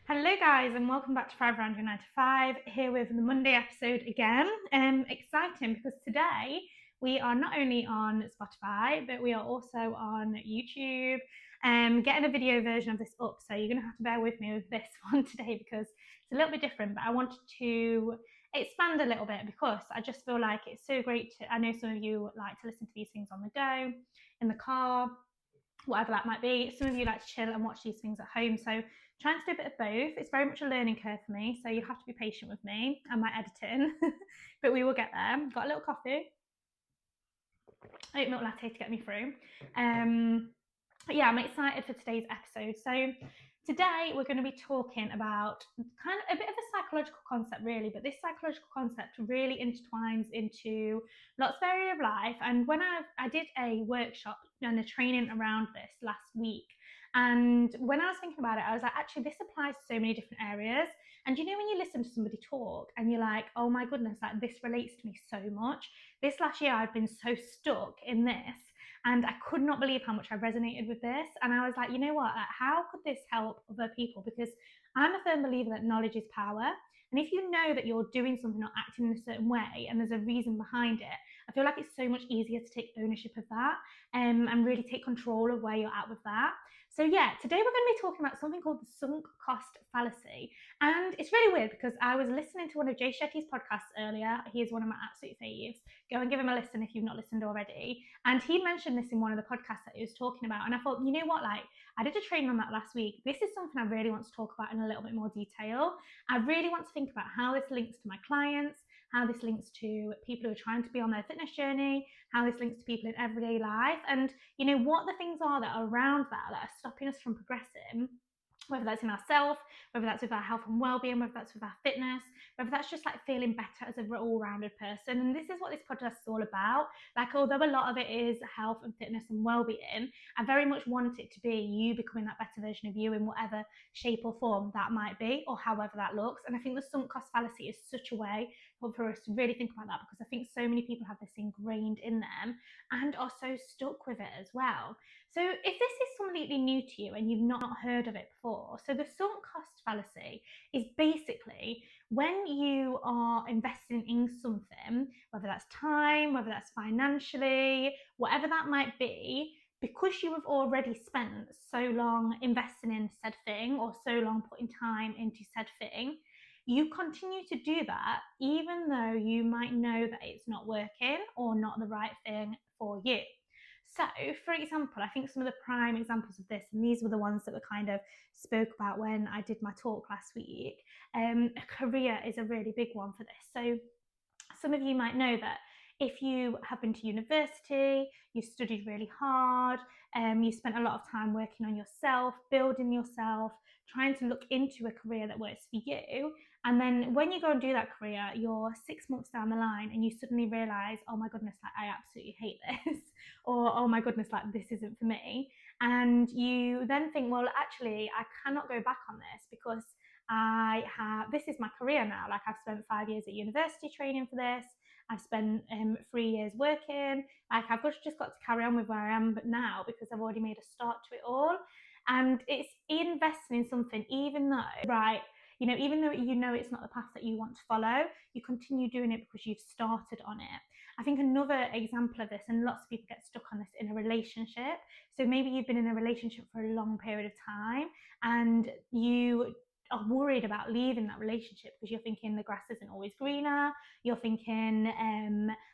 Hello guys and welcome back to 5 Round Your 9 to 5, here with the Monday episode again. Exciting because today we are not only on Spotify but we are also on YouTube, getting a video version of this up, so you're going to have to bear with me with this one today because it's a little bit different, but I wanted to expand a little bit because I just feel like it's so great I know some of you like to listen to these things on the go, in the car, whatever that might be. Some of you like to chill and watch these things at home, so trying to do a bit of both. It's very much a learning curve for me, so you'll have to be patient with me and my editing, but we will get there. Got a little coffee, oat milk latte to get me through. But yeah, I'm excited for today's episode. So today we're going to be talking about kind of a bit of a psychological concept really, but this psychological concept really intertwines into lots of areas of life. And when I did a workshop and a training around this last week, and when I was thinking about it, I was like, actually, this applies to so many different areas. And you know, when you listen to somebody talk and you're like, oh my goodness, like this relates to me so much. This last year, I've been so stuck in this, and I could not believe how much I resonated with this. And I was like, you know what? How could this help other people? Because I'm a firm believer that knowledge is power. And if you know that you're doing something or acting in a certain way and there's a reason behind it, I feel like it's so much easier to take ownership of that, and really take control of where you're at with that. So yeah, today we're going to be talking about something called the sunk cost fallacy. And it's really weird because I was listening to one of Jay Shetty's podcasts earlier. He is one of my absolute faves. Go and give him a listen if you've not listened already. And he mentioned this in one of the podcasts that he was talking about. And I thought, you know what, like, I did a training on that last week. This is something I really want to talk about in a little bit more detail. I really want to think about how this links to my clients, how this links to people who are trying to be on their fitness journey, how this links to people in everyday life, and you know what the things are that are around that are stopping us from progressing, whether that's in ourselves, whether that's with our health and well-being, whether that's with our fitness, whether that's just like feeling better as a all-rounded person. And this is what this podcast is all about. Like, although a lot of it is health and fitness and well-being, I very much want it to be you becoming that better version of you in whatever shape or form that might be, or however that looks. And I think the sunk cost fallacy is such a way for us to really think about that, because I think so many people have this ingrained in them and are so stuck with it as well. So if this is completely new to you and you've not heard of it before, so the sunk cost fallacy is basically when you are investing in something, whether that's time, whether that's financially, whatever that might be, because you have already spent so long investing in said thing or so long putting time into said thing, you continue to do that even though you might know that it's not working or not the right thing for you. So, for example, I think some of the prime examples of this, and these were the ones that were kind of spoke about when I did my talk last week, a career is a really big one for this. So, some of you might know that if you have been to university, you studied really hard, you spent a lot of time working on yourself, building yourself, trying to look into a career that works for you. And then when you go and do that career, you're 6 months down the line and you suddenly realize, oh my goodness, like, I absolutely hate this. Or, oh my goodness, like, this isn't for me. And you then think, well, actually, I cannot go back on this because this is my career now. Like, I've spent 5 years at university training for this. I've spent 3 years working. Like, I've just got to carry on with where I am now because I've already made a start to it all. And it's investing in something, even though, right, even though you know it's not the path that you want to follow, you continue doing it because you've started on it. I think another example of this, and lots of people get stuck on this in a relationship. So maybe you've been in a relationship for a long period of time and you are worried about leaving that relationship because you're thinking the grass isn't always greener. You're thinking,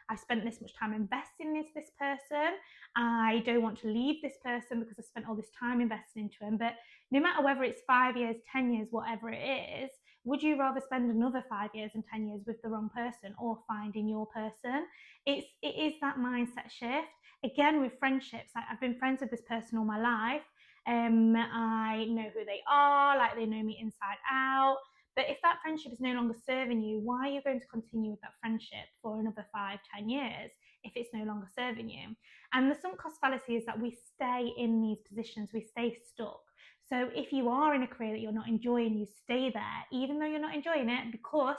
I spent this much time investing into this person. I don't want to leave this person because I spent all this time investing into him. But no matter whether it's 5 years, 10 years, whatever it is, would you rather spend another 5 years and 10 years with the wrong person or finding your person? It is that mindset shift. Again, with friendships, like, I've been friends with this person all my life. I know who they are, like, they know me inside out. But if that friendship is no longer serving you, why are you going to continue with that friendship for another 5, 10 years if it's no longer serving you? And the sunk cost fallacy is that we stay in these positions, we stay stuck. So if you are in a career that you're not enjoying, you stay there, even though you're not enjoying it, because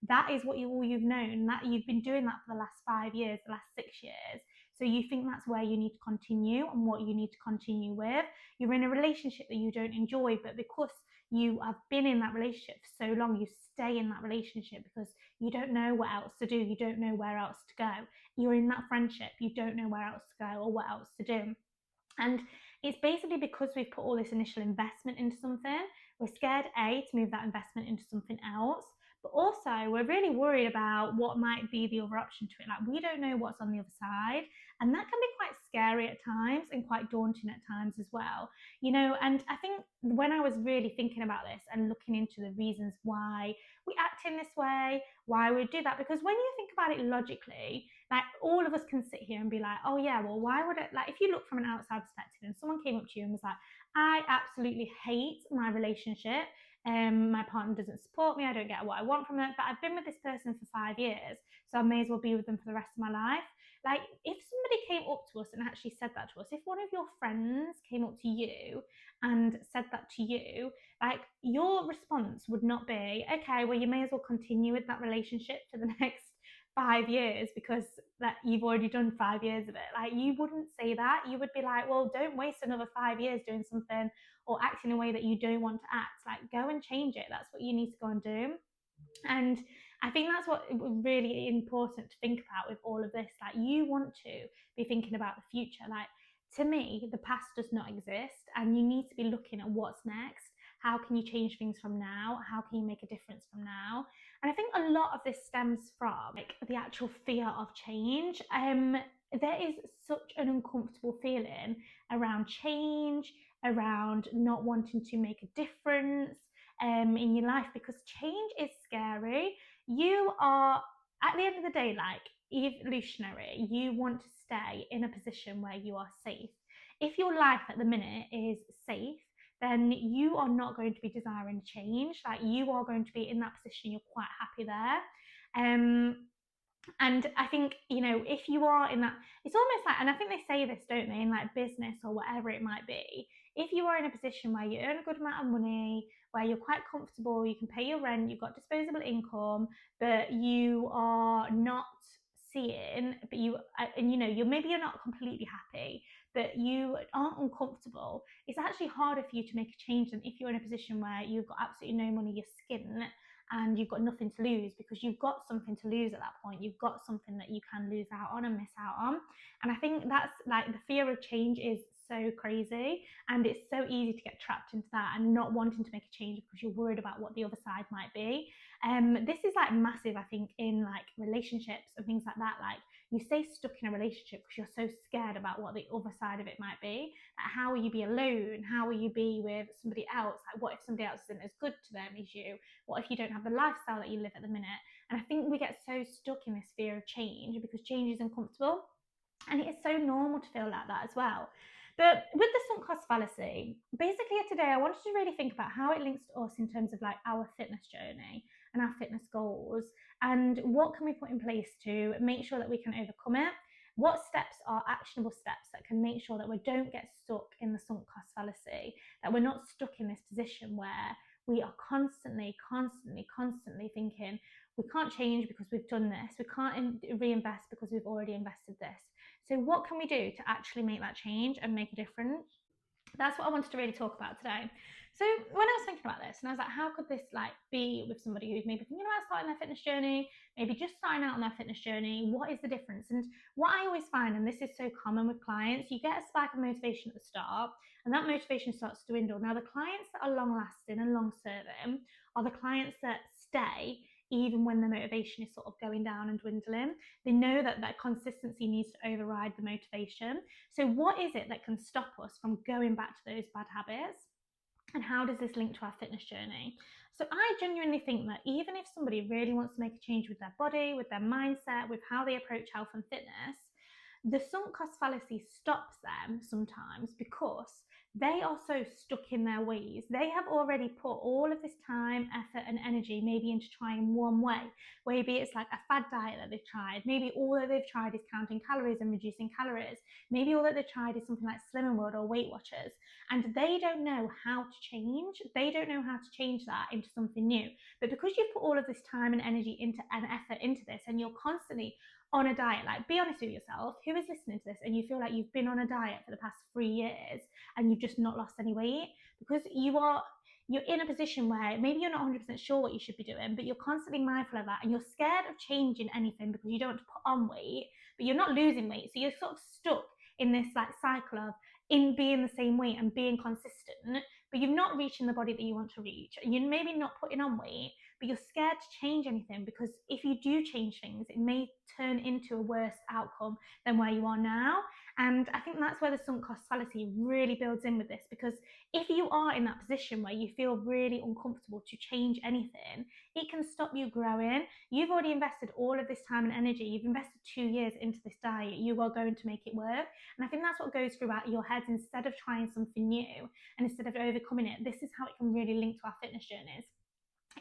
that is what you've known, that you've been doing that for the last 5 years, the last 6 years. So you think that's where you need to continue and what you need to continue with. You're in a relationship that you don't enjoy, but because you have been in that relationship for so long, you stay in that relationship because you don't know what else to do, you don't know where else to go. You're in that friendship, you don't know where else to go or what else to do. And it's basically because we've put all this initial investment into something, we're scared, A, to move that investment into something else, but also we're really worried about what might be the other option to it. Like, we don't know what's on the other side, and that can be quite scary at times and quite daunting at times as well. And I think when I was really thinking about this and looking into the reasons why we act in this way, why we do that, because when you think about it logically, like, all of us can sit here and be like, oh yeah, well, why would it, like, if you look from an outside perspective and someone came up to you and was like, I absolutely hate my relationship, my partner doesn't support me, I don't get what I want from it, but I've been with this person for 5 years, so I may as well be with them for the rest of my life. Like, if somebody came up to us and actually said that to us, if one of your friends came up to you and said that to you, like, your response would not be, okay, well, you may as well continue with that relationship for the next 5 years because that you've already done 5 years of it. Like, you wouldn't say that. You would be like, well, don't waste another 5 years doing something or acting in a way that you don't want to act. Like, go and change it. That's what you need to go and do. And I think that's what really important to think about with all of this. Like, you want to be thinking about the future. Like, to me, the past does not exist, and you need to be looking at what's next. How can you change things from now? How can you make a difference from now? And I think a lot of this stems from like the actual fear of change. There is such an uncomfortable feeling around change, around not wanting to make a difference in your life, because change is scary. You are, at the end of the day, like, evolutionary, you want to stay in a position where you are safe. If your life at the minute is safe, then you are not going to be desiring change. Like, you are going to be in that position, you're quite happy there. And I think, if you are in that, it's almost like, and I think they say this, don't they, in like business or whatever it might be, if you are in a position where you earn a good amount of money, where you're quite comfortable, you can pay your rent, you've got disposable income, but you are not seeing, but you're not completely happy, but you aren't uncomfortable, it's actually harder for you to make a change than if you're in a position where you've got absolutely no money, you're skint, and you've got nothing to lose, because you've got something to lose at that point. You've got something that you can lose out on and miss out on. And I think that's like, the fear of change is so crazy, and it's so easy to get trapped into that and not wanting to make a change because you're worried about what the other side might be. This is like massive, I think, in like relationships and things like that. Like, you stay stuck in a relationship because you're so scared about what the other side of it might be. Like, how will you be alone? How will you be with somebody else? Like, what if somebody else isn't as good to them as you? What if you don't have the lifestyle that you live at the minute? And I think we get so stuck in this fear of change because change is uncomfortable. And it is so normal to feel like that as well. But with the sunk cost fallacy, basically today I wanted to really think about how it links to us in terms of like our fitness journey and our fitness goals, and what can we put in place to make sure that we can overcome it. What steps are actionable steps that can make sure that we don't get stuck in the sunk cost fallacy, that we're not stuck in this position where we are constantly thinking, we can't change because we've done this, we can't reinvest because we've already invested this. So what can we do to actually make that change and make a difference? That's what I wanted to really talk about today. So when I was thinking about this, and I was like, how could this like be with somebody who's maybe thinking about starting their fitness journey, maybe just starting out on their fitness journey? What is the difference? And what I always find, and this is so common with clients, you get a spike of motivation at the start, and that motivation starts to dwindle. Now, the clients that are long lasting and long serving are the clients that stay even when the motivation is sort of going down and dwindling. They know that that consistency needs to override the motivation. So what is it that can stop us from going back to those bad habits? And how does this link to our fitness journey? So I genuinely think that even if somebody really wants to make a change with their body, with their mindset, with how they approach health and fitness, the sunk cost fallacy stops them sometimes because they are so stuck in their ways. They have already put all of this time, effort, and energy maybe into trying one way. Maybe it's like a fad diet that they've tried. Maybe all that they've tried is counting calories and reducing calories. Maybe all that they've tried is something like Slimming World or Weight Watchers. And they don't know how to change. They don't know how to change that into something new. But because you've put all of this time and energy into and effort into this, and you're constantly on a diet, like, be honest with yourself, who is listening to this and you feel like you've been on a diet for the past 3 years and you've just not lost any weight? Because you're in a position where maybe you're not 100% sure what you should be doing, but you're constantly mindful of that, and you're scared of changing anything because you don't want to put on weight, but you're not losing weight. So you're sort of stuck in this like cycle of in being the same weight and being consistent, but you're not reaching the body that you want to reach. You're maybe not putting on weight, but you're scared to change anything because if you do change things, it may turn into a worse outcome than where you are now. And I think that's where the sunk cost fallacy really builds in with this, because if you are in that position where you feel really uncomfortable to change anything, it can stop you growing. You've already invested all of this time and energy. You've invested 2 years into this diet. You are going to make it work. And I think that's what goes throughout your heads. Instead of trying something new and instead of overcoming it, this is how it can really link to our fitness journeys.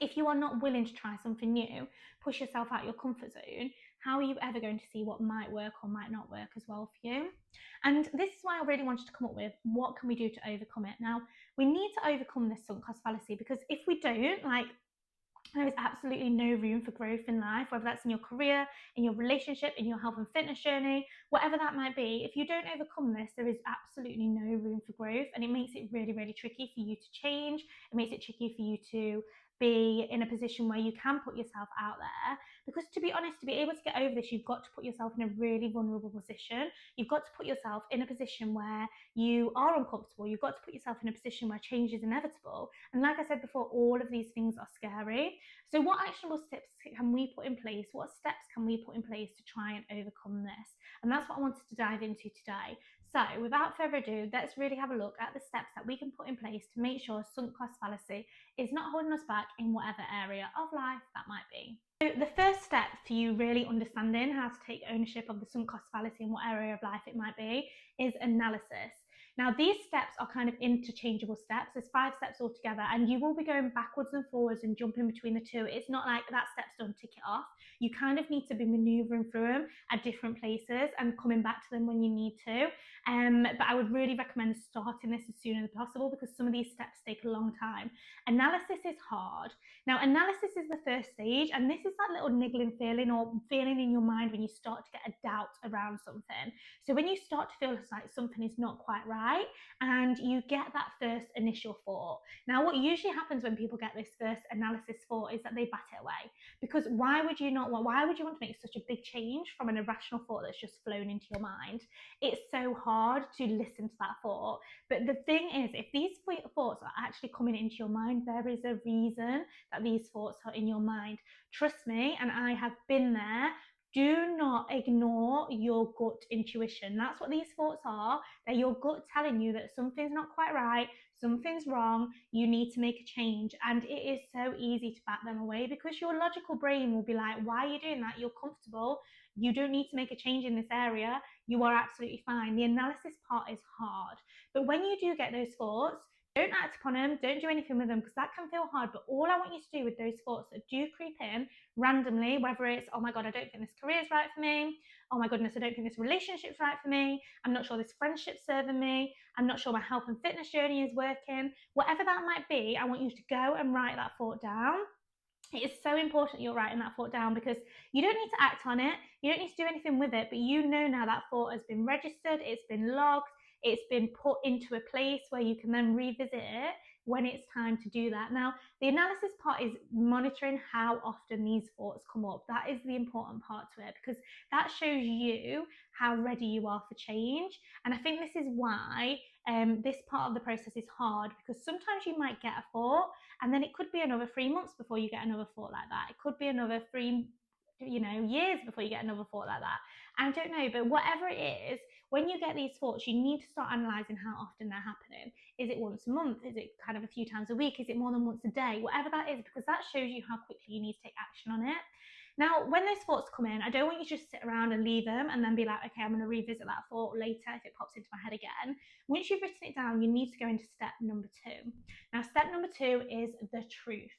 If you are not willing to try something new, push yourself out your comfort zone, how are you ever going to see what might work or might not work as well for you? And this is why I really wanted to come up with what can we do to overcome it. Now, we need to overcome this sunk cost fallacy, because if we don't, like, there is absolutely no room for growth in life, whether that's in your career, in your relationship, in your health and fitness journey, whatever that might be. If you don't overcome this, there is absolutely no room for growth, and it makes it really, really tricky for you to change. It makes it tricky for you to be in a position where you can put yourself out there, because to be honest, to be able to get over this, you've got to put yourself in a really vulnerable position. You've got to put yourself in a position where you are uncomfortable. You've got to put yourself in a position where change is inevitable. And like I said before, all of these things are scary. So what actionable steps can we put in place? What steps can we put in place to try and overcome this? And that's what I wanted to dive into today. So without further ado, let's really have a look at the steps that we can put in place to make sure sunk cost fallacy is not holding us back in whatever area of life that might be. So the first step for you really understanding how to take ownership of the sunk cost fallacy in what area of life it might be is analysis. Now, these steps are kind of interchangeable steps. There's 5 steps altogether, and you will be going backwards and forwards and jumping between the two. It's not like that step's done, tick it off. You kind of need to be maneuvering through them at different places and coming back to them when you need to. But I would really recommend starting this as soon as possible, because some of these steps take a long time. Analysis is hard. Now, analysis is the first stage, and this is that little niggling feeling or feeling in your mind when you start to get a doubt around something. So when you start to feel like something is not quite right, and you get that first initial thought. Now, what usually happens when people get this first analysis thought is that they bat it away, because why would you want to make such a big change from an irrational thought that's just flown into your mind? It's so hard to listen to that thought. But the thing is, if these thoughts are actually coming into your mind, there is a reason that these thoughts are in your mind. Trust me, and I have been there. Do not ignore your gut intuition. That's what these thoughts are. They're your gut telling you that something's not quite right, something's wrong, you need to make a change. And it is so easy to bat them away, because your logical brain will be like, why are you doing that? You're comfortable. You don't need to make a change in this area. You are absolutely fine. The analysis part is hard. But when you do get those thoughts, don't act upon them, don't do anything with them, because that can feel hard. But all I want you to do with those thoughts that do creep in randomly, whether it's, oh my God, I don't think this career is right for me. Oh my goodness, I don't think this relationship's right for me. I'm not sure this friendship's serving me. I'm not sure my health and fitness journey is working. Whatever that might be, I want you to go and write that thought down. It is so important you're writing that thought down, because you don't need to act on it. You don't need to do anything with it, but you know now that thought has been registered, it's been logged, it's been put into a place where you can then revisit it when it's time to do that. Now, the analysis part is monitoring how often these thoughts come up. That is the important part to it, because that shows you how ready you are for change. And I think this is why this part of the process is hard, because sometimes you might get a thought and then it could be another 3 months before you get another thought like that. It could be another 3 years before you get another thought like that. I don't know, but whatever it is, when you get these thoughts, you need to start analysing how often they're happening. Is it once a month? Is it kind of a few times a week? Is it more than once a day? Whatever that is, because that shows you how quickly you need to take action on it. Now, when those thoughts come in, I don't want you to just sit around and leave them and then be like, okay, I'm going to revisit that thought later if it pops into my head again. Once you've written it down, you need to go into step number 2. Now, step number 2 is the truth.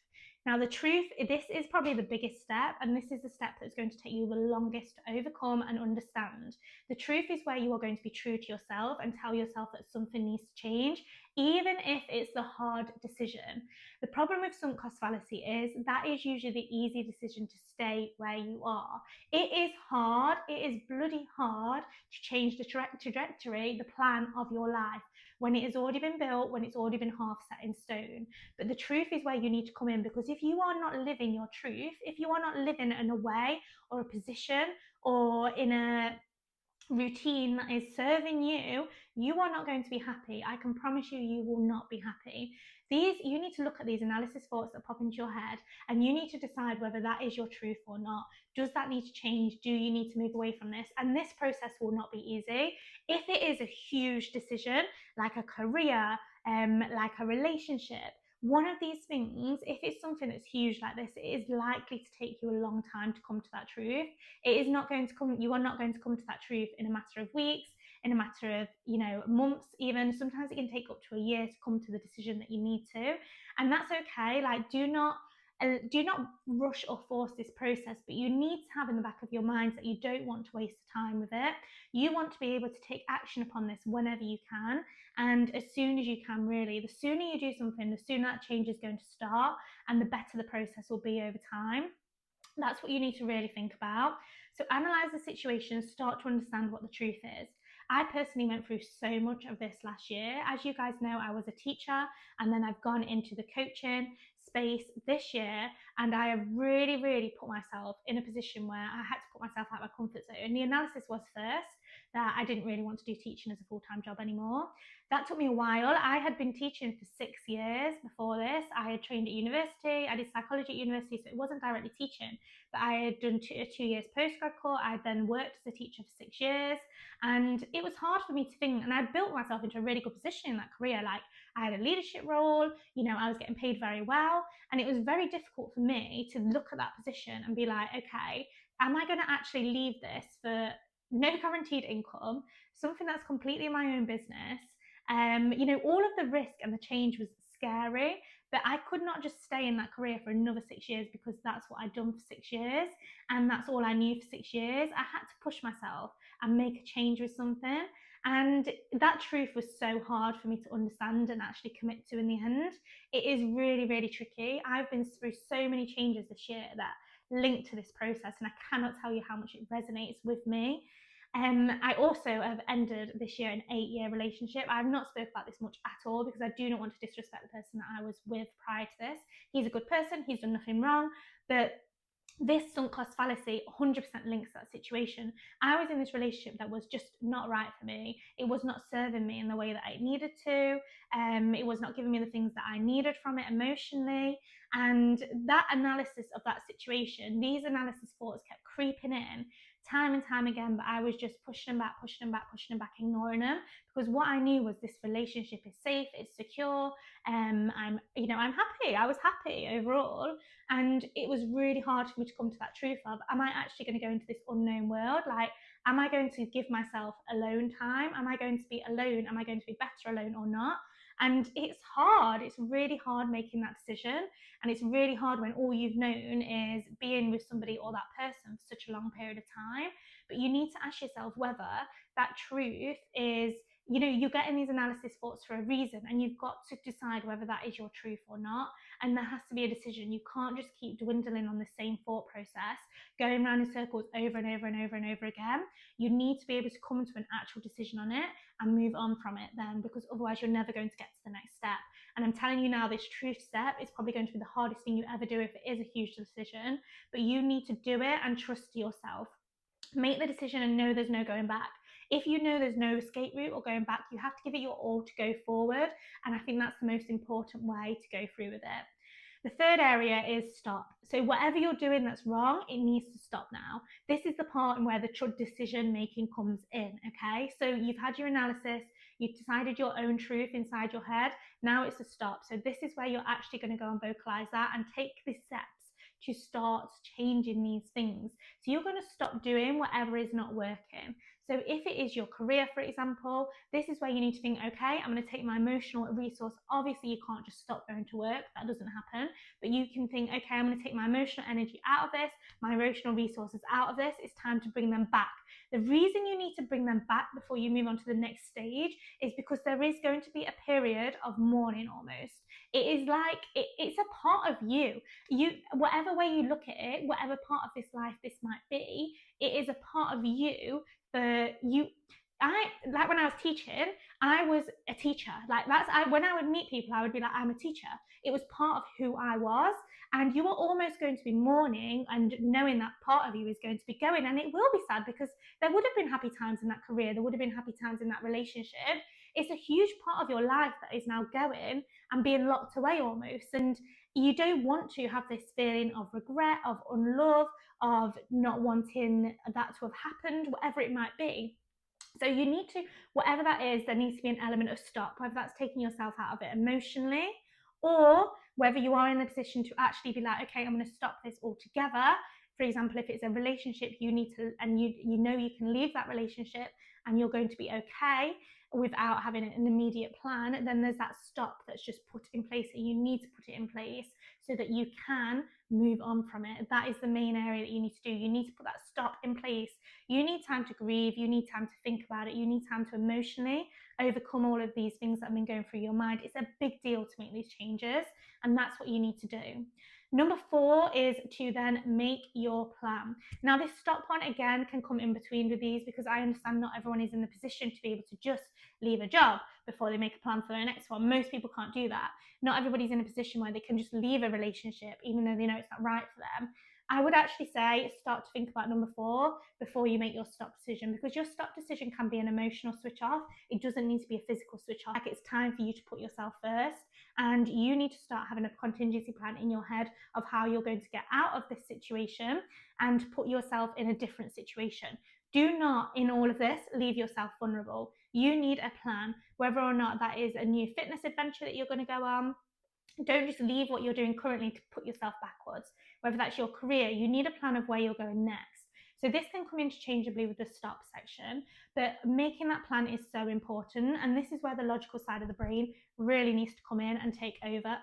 Now, the truth, this is probably the biggest step, and this is the step that's going to take you the longest to overcome and understand. The truth is where you are going to be true to yourself and tell yourself that something needs to change, even if it's the hard decision. The problem with sunk cost fallacy is that is usually the easy decision to stay where you are. It is hard, it is bloody hard to change the trajectory, the plan of your life. when it has already been built, when it's already been half set in stone. But the truth is where you need to come in, because if you are not living your truth, if you are not living in a way or a position or in a routine that is serving you, you are not going to be happy. I can promise you, you will not be happy. You need to look at these analysis thoughts that pop into your head, and you need to decide whether that is your truth or not. Does that need to change? Do you need to move away from this? And this process will not be easy. If it is a huge decision, like a career, like a relationship, one of these things, if it's something that's huge like this, it is likely to take you a long time to come to that truth. It is not going to come, you are not going to come to that truth in a matter of weeks, in a matter of, months even. Sometimes it can take up to a year to come to the decision that you need to. And that's okay. Like, do not rush or force this process, but you need to have in the back of your mind that you don't want to waste time with it. You want to be able to take action upon this whenever you can, and as soon as you can, really. The sooner you do something, the sooner that change is going to start, and the better the process will be over time. That's what you need to really think about. So analyze the situation, start to understand what the truth is. I personally went through so much of this last year. As you guys know, I was a teacher, and then I've gone into the coaching space this year, and I have really, really put myself in a position where I had to put myself out of my comfort zone. And the analysis was first that I didn't really want to do teaching as a full-time job anymore. That took me a while. I had been teaching for 6 years before this. I had trained at university. I did psychology at university, so it wasn't directly teaching, but I had done a 2 years postgrad course. I then worked as a teacher for 6 years, and it was hard for me to think, and I built myself into a really good position in that career. Like, I had a leadership role, I was getting paid very well, and it was very difficult for me to look at that position and be like, okay, am I going to actually leave this for no guaranteed income, something that's completely my own business? All of the risk and the change was scary, but I could not just stay in that career for another 6 years, because that's what I'd done for 6 years, and that's all I knew for 6 years. I had to push myself and make a change with something, and that truth was so hard for me to understand and actually commit to in the end. It is really, really tricky. I've been through so many changes this year that link to this process, and I cannot tell you how much it resonates with me. I also have ended this year an 8-year relationship. I've not spoken about this much at all, because I do not want to disrespect the person that I was with prior to this. He's a good person, he's done nothing wrong, but this sunk cost fallacy 100% links that situation. I was in this relationship that was just not right for me. It was not serving me in the way that I needed to. It was not giving me the things that I needed from it emotionally. And that analysis of that situation, these analysis thoughts kept creeping in time and time again, but I was just pushing them back, ignoring them, because what I knew was this relationship is safe, it's secure. I'm happy. I was happy overall, and it was really hard for me to come to that truth of, am I actually going to go into this unknown world? Like, am I going to give myself alone time? Am I going to be alone? Am I going to be better alone or not? And it's hard. It's really hard making that decision. And it's really hard when all you've known is being with somebody or that person for such a long period of time. But you need to ask yourself whether that truth is, you're getting these analysis thoughts for a reason, and you've got to decide whether that is your truth or not. And there has to be a decision. You can't just keep dwindling on the same thought process, going around in circles over and over and over and over again. You need to be able to come to an actual decision on it and move on from it then, because otherwise you're never going to get to the next step. And I'm telling you now, this truth step is probably going to be the hardest thing you ever do if it is a huge decision, but you need to do it and trust yourself. Make the decision and know there's no going back. If you know there's no escape route or going back, you have to give it your all to go forward. And I think that's the most important way to go through with it. The third area is stop. So whatever you're doing that's wrong, it needs to stop now. This is the part where the decision making comes in, okay? So you've had your analysis, you've decided your own truth inside your head. Now it's a stop. So this is where you're actually going to go and vocalize that and take the steps to start changing these things. So you're going to stop doing whatever is not working. So if it is your career, for example, this is where you need to think, okay, I'm going to take my emotional resource. Obviously, you can't just stop going to work. That doesn't happen. But you can think, okay, I'm going to take my emotional energy out of this, my emotional resources out of this. It's time to bring them back. The reason you need to bring them back before you move on to the next stage is because there is going to be a period of mourning almost. It is like, it's a part of you. Whatever way you look at it, whatever part of this life this might be, it is a part of you. For you, like when I was teaching, I was a teacher. Like when I would meet people, I would be like, I'm a teacher. It was part of who I was. And you are almost going to be mourning and knowing that part of you is going to be going. And it will be sad because there would have been happy times in that career. There would have been happy times in that relationship. It's a huge part of your life that is now going and being locked away almost. And you don't want to have this feeling of regret, of unlove, of not wanting that to have happened, whatever it might be. So you need to, whatever that is, there needs to be an element of stop, whether that's taking yourself out of it emotionally, or whether you are in the position to actually be like, okay, I'm going to stop this altogether. For example, if it's a relationship, you need to, and you know you can leave that relationship and you're going to be okay without having an immediate plan, then there's that stop that's just put in place, and you need to put it in place so that you can move on from it. That is the main area that you need to do. You need to put that stop in place. You need time to grieve. You need time to think about it. You need time to emotionally overcome all of these things that have been going through your mind. It's a big deal to make these changes, and that's what you need to do. Number 4 is to then make your plan. Now, this stop one again can come in between with these, because I understand not everyone is in the position to be able to just leave a job before they make a plan for their next one. Most people can't do that. Not everybody's in a position where they can just leave a relationship even though they know it's not right for them. I would actually say start to think about number 4 before you make your stop decision, because your stop decision can be an emotional switch off. It doesn't need to be a physical switch off. Like, it's time for you to put yourself first, and you need to start having a contingency plan in your head of how you're going to get out of this situation and put yourself in a different situation. Do not, in all of this, leave yourself vulnerable. You need a plan, whether or not that is a new fitness adventure that you're going to go on. Don't just leave what you're doing currently to put yourself backwards. Whether that's your career, you need a plan of where you're going next. So this can come interchangeably with the stop section, but making that plan is so important. And this is where the logical side of the brain really needs to come in and take over.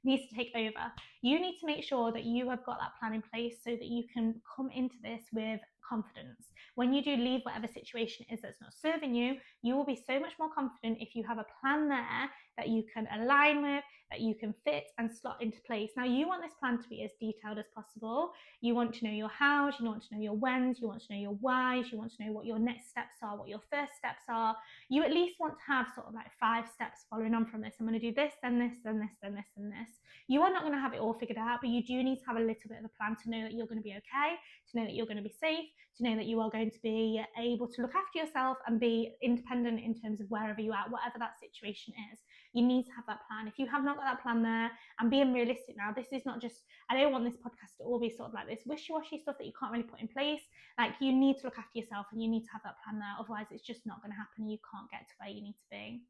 Needs to take over. You need to make sure that you have got that plan in place so that you can come into this with confidence. When you do leave whatever situation it is that's not serving you, you will be so much more confident if you have a plan there that you can align with, that you can fit and slot into place. Now, you want this plan to be as detailed as possible. You want to know your hows, you want to know your whens, you want to know your whys, you want to know what your next steps are, what your first steps are. You at least want to have sort of like 5 steps following on from this. I'm going to do this, then this, then this, then this, and this. You are not going to have it all figured out, but you do need to have a little bit of a plan to know that you're going to be okay, to know that you're going to be safe, to know that you are going to be able to look after yourself and be independent in terms of wherever you're at, whatever that situation is. You need to have that plan. If you have not got that plan there, and being realistic now, this is not just, I don't want this podcast to all be sort of like this wishy-washy stuff that you can't really put in place. Like, you need to look after yourself and you need to have that plan there. Otherwise, it's just not going to happen. You can't get to where you need to be.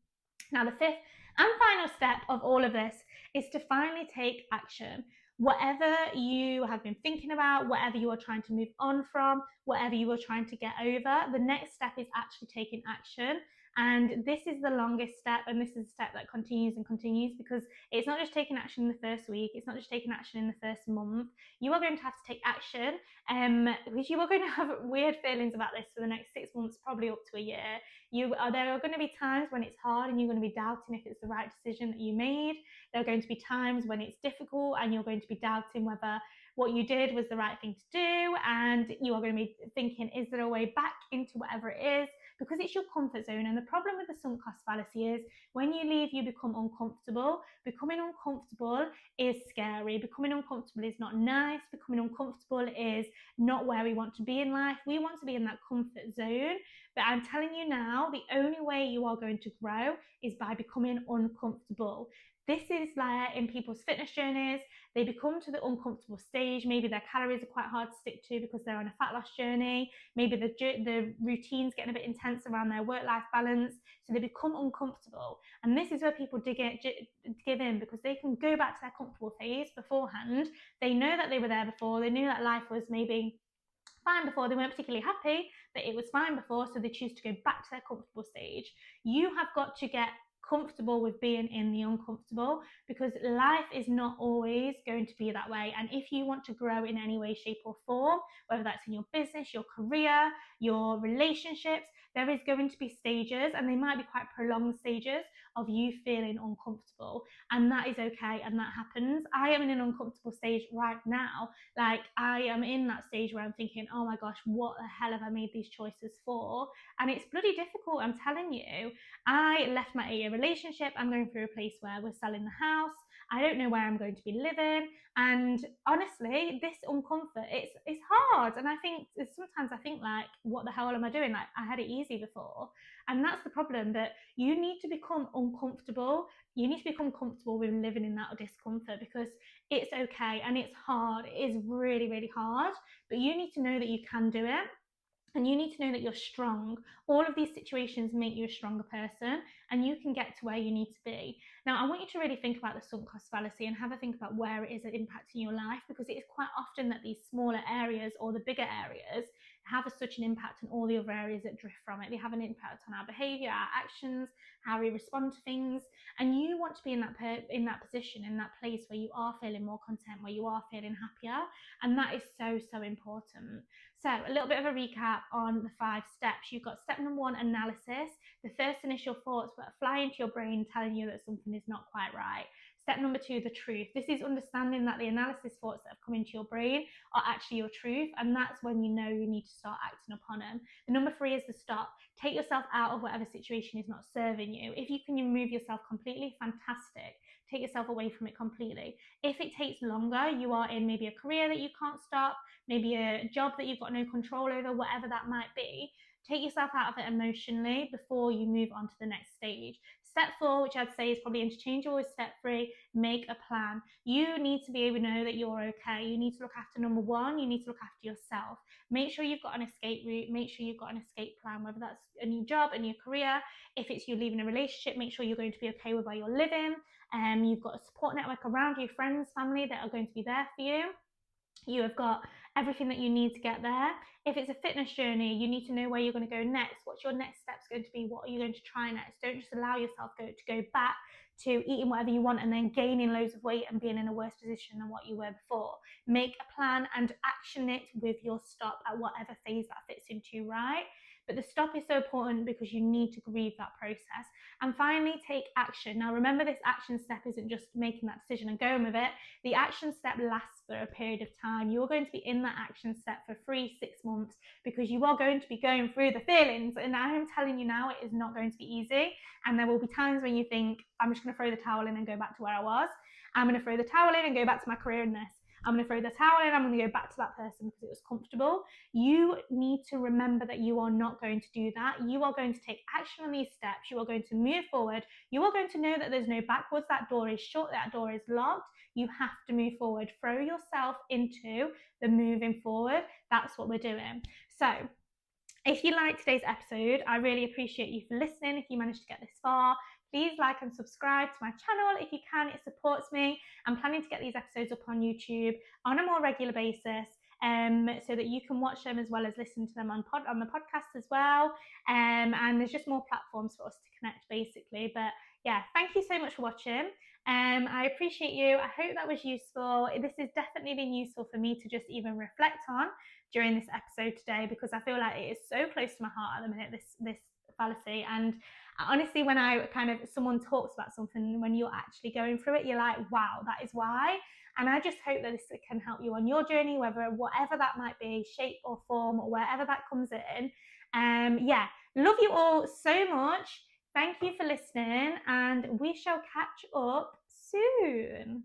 Now, the 5th and final step of all of this is to finally take action. Whatever you have been thinking about, whatever you are trying to move on from, whatever you are trying to get over, the next step is actually taking action. And this is the longest step, and this is a step that continues and continues, because it's not just taking action in the first week, it's not just taking action in the first month. You are going to have to take action, because you are going to have weird feelings about this for the next 6 months, probably up to a year. There are going to be times when it's hard and you're going to be doubting if it's the right decision that you made. There are going to be times when it's difficult and you're going to be doubting whether what you did was the right thing to do, and you are going to be thinking, is there a way back into whatever it is? Because it's your comfort zone. And the problem with the sunk cost fallacy is when you leave, you become uncomfortable. Becoming uncomfortable is scary. Becoming uncomfortable is not nice. Becoming uncomfortable is not where we want to be in life. We want to be in that comfort zone. But I'm telling you now, the only way you are going to grow is by becoming uncomfortable. This is like in people's fitness journeys, they become to the uncomfortable stage. Maybe their calories are quite hard to stick to because they're on a fat loss journey. Maybe the routine's getting a bit intense around their work-life balance. So they become uncomfortable. And this is where people give in, because they can go back to their comfortable phase beforehand. They know that they were there before. They knew that life was maybe fine before. They weren't particularly happy, but it was fine before. So they choose to go back to their comfortable stage. You have got to get comfortable with being in the uncomfortable, because life is not always going to be that way. And if you want to grow in any way, shape or form, whether that's in your business, your career, your relationships, there is going to be stages, and they might be quite prolonged stages of you feeling uncomfortable, and that is okay, and that happens. I am in an uncomfortable stage right now. Like, I am in that stage where I'm thinking, oh my gosh, what the hell have I made these choices for? And it's bloody difficult, I'm telling you. I left my 8-year relationship. I'm going through a place where we're selling the house. I don't know where I'm going to be living, and honestly, this uncomfort, it's hard. And I think sometimes I think, like, what the hell am I doing? Like, I had it easy before, and that's the problem. That you need to become uncomfortable. You need to become comfortable with living in that discomfort, because it's okay and it's hard. It is really, really hard, but you need to know that you can do it. And you need to know that you're strong. All of these situations make you a stronger person, and you can get to where you need to be. Now, I want you to really think about the sunk cost fallacy and have a think about where it is impacting your life, because it is quite often that these smaller areas or the bigger areas have such an impact on all the other areas that drift from it. They have an impact on our behaviour, our actions, how we respond to things. And you want to be in that position, in that place where you are feeling more content, where you are feeling happier. And that is so, so important. So, a little bit of a recap on the 5 steps. You've got step number 1, analysis. The first initial thoughts that fly into your brain telling you that something is not quite right. Step number 2, the truth. This is understanding that the analysis thoughts that have come into your brain are actually your truth, and that's when you know you need to start acting upon them. The number 3 is the stop. Take yourself out of whatever situation is not serving you. If you can remove yourself completely, fantastic. Take yourself away from it completely. If it takes longer, you are in maybe a career that you can't stop, maybe a job that you've got no control over, whatever that might be, take yourself out of it emotionally before you move on to the next stage. Step 4, which I'd say is probably interchangeable with step 3, make a plan. You need to be able to know that you're okay. You need to look after number 1, you need to look after yourself. Make sure you've got an escape route, make sure you've got an escape plan, whether that's a new job, a new career. If it's you leaving a relationship, make sure you're going to be okay with where you're living. You've got a support network around you, friends, family that are going to be there for you. You have got everything that you need to get there. If it's a fitness journey, you need to know where you're going to go next. What's your next steps going to be? What are you going to try next? Don't just allow yourself to go back to eating whatever you want and then gaining loads of weight and being in a worse position than what you were before. Make a plan and action it with your stop at whatever phase that fits into, right? But the stop is so important because you need to grieve that process. And finally, take action. Now, remember, this action step isn't just making that decision and going with it. The action step lasts for a period of time. You're going to be in that action step for 3-6 months, because you are going to be going through the feelings. And I'm telling you now, it is not going to be easy. And there will be times when you think, I'm just going to throw the towel in and go back to where I was. I'm going to throw the towel in and go back to my career in this. I'm going to throw the towel in, I'm going to go back to that person because it was comfortable. You need to remember that you are not going to do that. You are going to take action on these steps. You are going to move forward. You are going to know that there's no backwards. That door is shut. That door is locked. You have to move forward. Throw yourself into the moving forward. That's what we're doing. So, if you like today's episode, I really appreciate you for listening. If you managed to get this far, please like and subscribe to my channel if you can. It supports me. I'm planning to get these episodes up on YouTube on a more regular basis, so that you can watch them as well as listen to them on the podcast as well. And there's just more platforms for us to connect, basically. But yeah, thank you so much for watching. I appreciate you. I hope that was useful. This has definitely been useful for me to just even reflect on during this episode today, because I feel like it is so close to my heart at the minute, this fallacy. And honestly, when someone talks about something, when you're actually going through it, you're like, wow, that is why. And I just hope that this can help you on your journey, whatever that might be, shape or form, or wherever that comes in. Yeah, love you all so much. Thank you for listening, and we shall catch up soon.